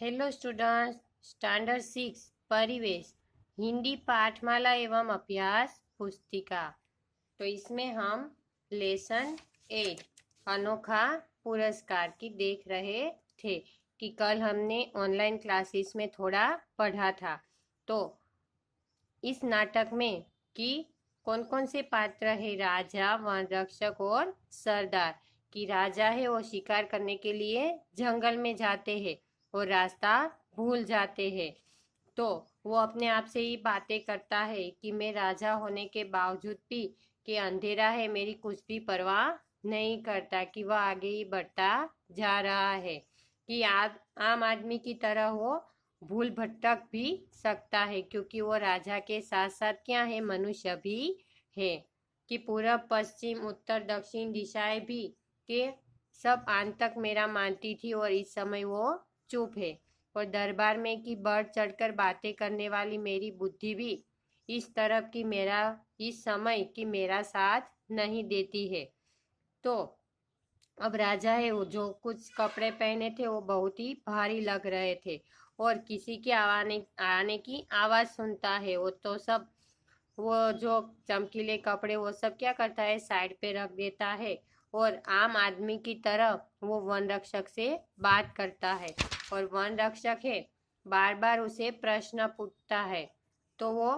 Hello students, standard 6 परिवेश हिंदी पाठमाला एवं अभ्यास पुस्तिका। तो इसमें हम लेसन 8 अनोखा पुरस्कार की देख रहे थे कि कल हमने ऑनलाइन क्लासेस में थोड़ा पढ़ा था। तो इस नाटक में कि कौन कौन से पात्र है, राजा, वनरक्षक और सरदार। कि राजा है वो शिकार करने के लिए जंगल में जाते हैं और रास्ता भूल जाते हैं। तो वो अपने आप से ही बातें करता है कि मैं राजा होने के बावजूद भी कि अंधेरा है मेरी कुछ भी परवाह नहीं करता, कि वह आगे ही बढ़ता जा रहा है। कि आम आदमी की तरह वो भूल भटक भी सकता है, क्योंकि वो राजा के साथ साथ क्या है, मनुष्य भी है। कि पूरब पश्चिम उत्तर दक्षिण दिशाएं भी के सब आन तक मेरा मानती थी और इस समय वो चुप है। और दरबार में कि बढ़ चढ़कर बातें करने वाली मेरी बुद्धि भी इस तरफ की मेरा इस समय कि मेरा साथ नहीं देती है। तो अब राजा है वो जो कुछ कपड़े पहने थे वो बहुत ही भारी लग रहे थे और किसी के आने की आवाज सुनता है वो तो सब वो जो चमकीले कपड़े वो सब क्या करता है, साइड पे रख देता है और आम आदमी की तरह वो वन रक्षक से बात करता है। और वन रक्षक है बार बार उसे प्रश्न पूछता है, तो वो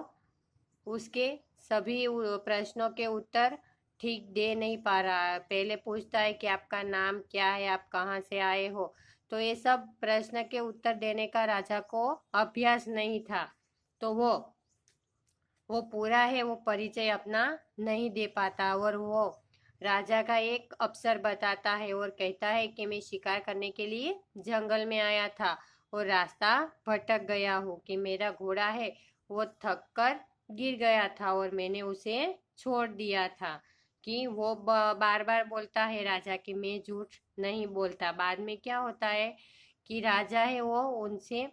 उसके सभी प्रश्नों के उत्तर ठीक दे नहीं पा रहा है। पहले पूछता है कि आपका नाम क्या है, आप कहाँ से आए हो। तो ये सब प्रश्न के उत्तर देने का राजा को अभ्यास नहीं था। तो वो पूरा है वो परिचय अपना नहीं दे पाता और वो राजा का एक अफसर बताता है और कहता है कि मैं शिकार करने के लिए जंगल में आया था और रास्ता भटक गया हूँ, कि मेरा घोड़ा है वो थक कर गिर गया था और मैंने उसे छोड़ दिया था। कि वो बार बार बोलता है राजा कि मैं झूठ नहीं बोलता। बाद में क्या होता है कि राजा है वो उनसे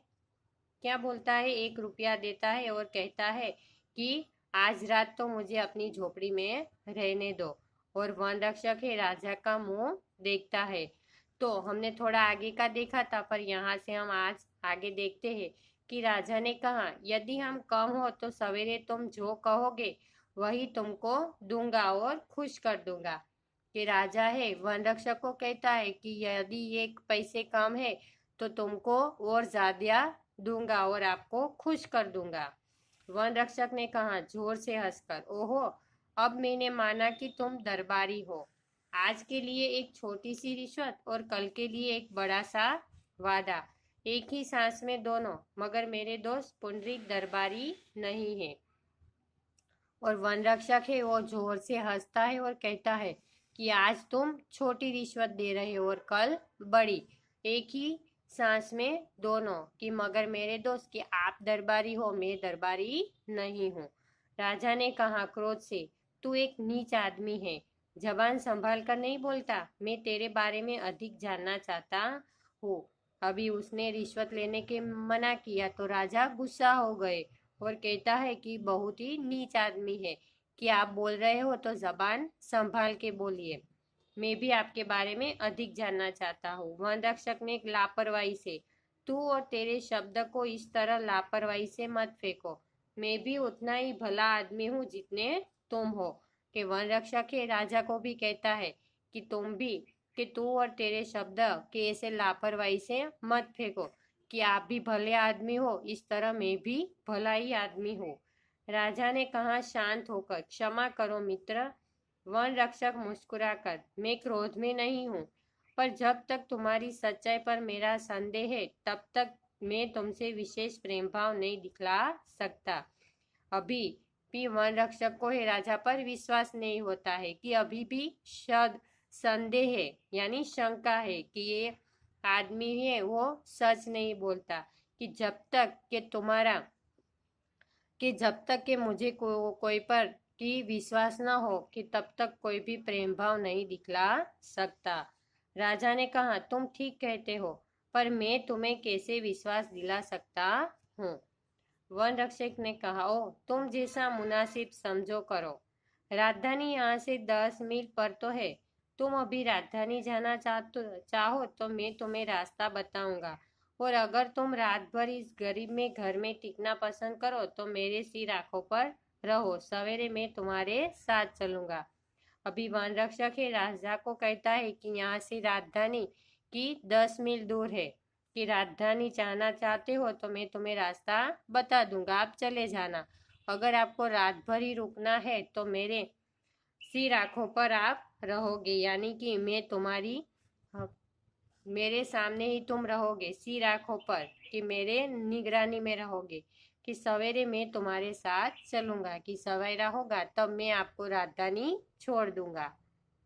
क्या बोलता है, 1 रुपया देता है और कहता है कि आज रात तो मुझे अपनी झोपड़ी में रहने दो। और वन रक्षक है राजा का मुंह देखता है। तो हमने थोड़ा आगे का देखा था, पर यहाँ से हम आज आगे देखते हैं कि राजा ने कहा, यदि हम कम हो तो सवेरे तुम जो कहोगे वही तुमको दूंगा और खुश कर दूंगा। कि राजा है वन रक्षक को कहता है कि यदि ये पैसे कम है तो तुमको और ज्यादा दूंगा और आपको खुश कर दूंगा। वन रक्षक ने कहा जोर से हंसकर, ओहो, अब मैंने माना कि तुम दरबारी हो। आज के लिए एक छोटी सी रिश्वत और कल के लिए एक बड़ा सा वादा, एक ही सांस में दोनों। मगर मेरे दोस्त पुंडरीक दरबारी नहीं है। और वन रक्षक है वो जोर से हंसता है और कहता है कि आज तुम छोटी रिश्वत दे रहे हो और कल बड़ी, एक ही सांस में दोनों। कि मगर मेरे दोस्त कि आप दरबारी हो, मैं दरबारी नहीं हूँ। राजा ने कहा क्रोध से, तू एक नीच आदमी है, जबान संभाल कर नहीं बोलता। मैं तेरे बारे में अधिक जानना चाहता हूँ। अभी उसने रिश्वत लेने के मना किया तो राजा गुस्सा हो गए और कहता है कि बहुत ही नीच आदमी है, कि आप बोल रहे हो तो जबान संभाल के बोलिए, मैं भी आपके बारे में अधिक जानना चाहता हूँ। वन रक्षक ने लापरवाही से, तू और तेरे शब्द को इस तरह लापरवाही से मत फेंको, मैं भी उतना ही भला आदमी हूँ जितने तुम हो। कि वन रक्षक है राजा को भी कहता है कि तुम भी, कि तू और तेरे शब्द के ऐसे लापरवाही से मत फेंको, कि आप भी भले आदमी हो इस तरह मैं भी भला ही आदमी हूँ। राजा ने कहा शांत होकर, क्षमा करो मित्र। वन रक्षक मुस्कुराकर, मैं क्रोध में नहीं हूँ, पर जब तक तुम्हारी सच्चाई पर मेरा संदेह है तब तक मैं तुमसे विशेष प्रेम भाव नहीं दिखला सकता। अभी भी वन रक्षक को है राजा पर विश्वास नहीं होता है, कि अभी भी शद संदेह है यानी शंका है कि ये आदमी है वो सच नहीं बोलता। कि जब तक के मुझे कोई पर की विश्वास न हो कि तब तक कोई भी प्रेम भाव नहीं दिखला सकता। राजा ने कहा तुम ठीक कहते हो, पर मैं तुम्हें कैसे विश्वास दिला सकता हूँ। वन रक्षक ने कहा, ओ तुम जैसा मुनासिब समझो करो। राजधानी यहाँ से 10 मील पर तो है, तुम अभी राजधानी जाना चाहो तो मैं तुम्हें रास्ता बताऊंगा और अगर तुम रात भर इस गरीब में घर में टिकना पसंद करो तो मेरे सिर आंखों पर रहो, सवेरे मैं तुम्हारे साथ चलूंगा। अभी वन रक्षक है राजा को कहता है कि यहाँ से राजधानी की 10 मील दूर है, कि राजधानी जाना चाहते हो तो मैं तुम्हें रास्ता बता दूंगा, आप चले जाना। अगर आपको रात भर ही रुकना है तो मेरे सिर आंखों पर आप रहोगे, यानी कि मैं तुम्हारी मेरे सामने ही तुम रहोगे, सिर आंखों पर, कि मेरे निगरानी में रहोगे, कि सवेरे मैं तुम्हारे साथ चलूंगा, कि सवेरा होगा तब मैं आपको राजधानी छोड़ दूंगा।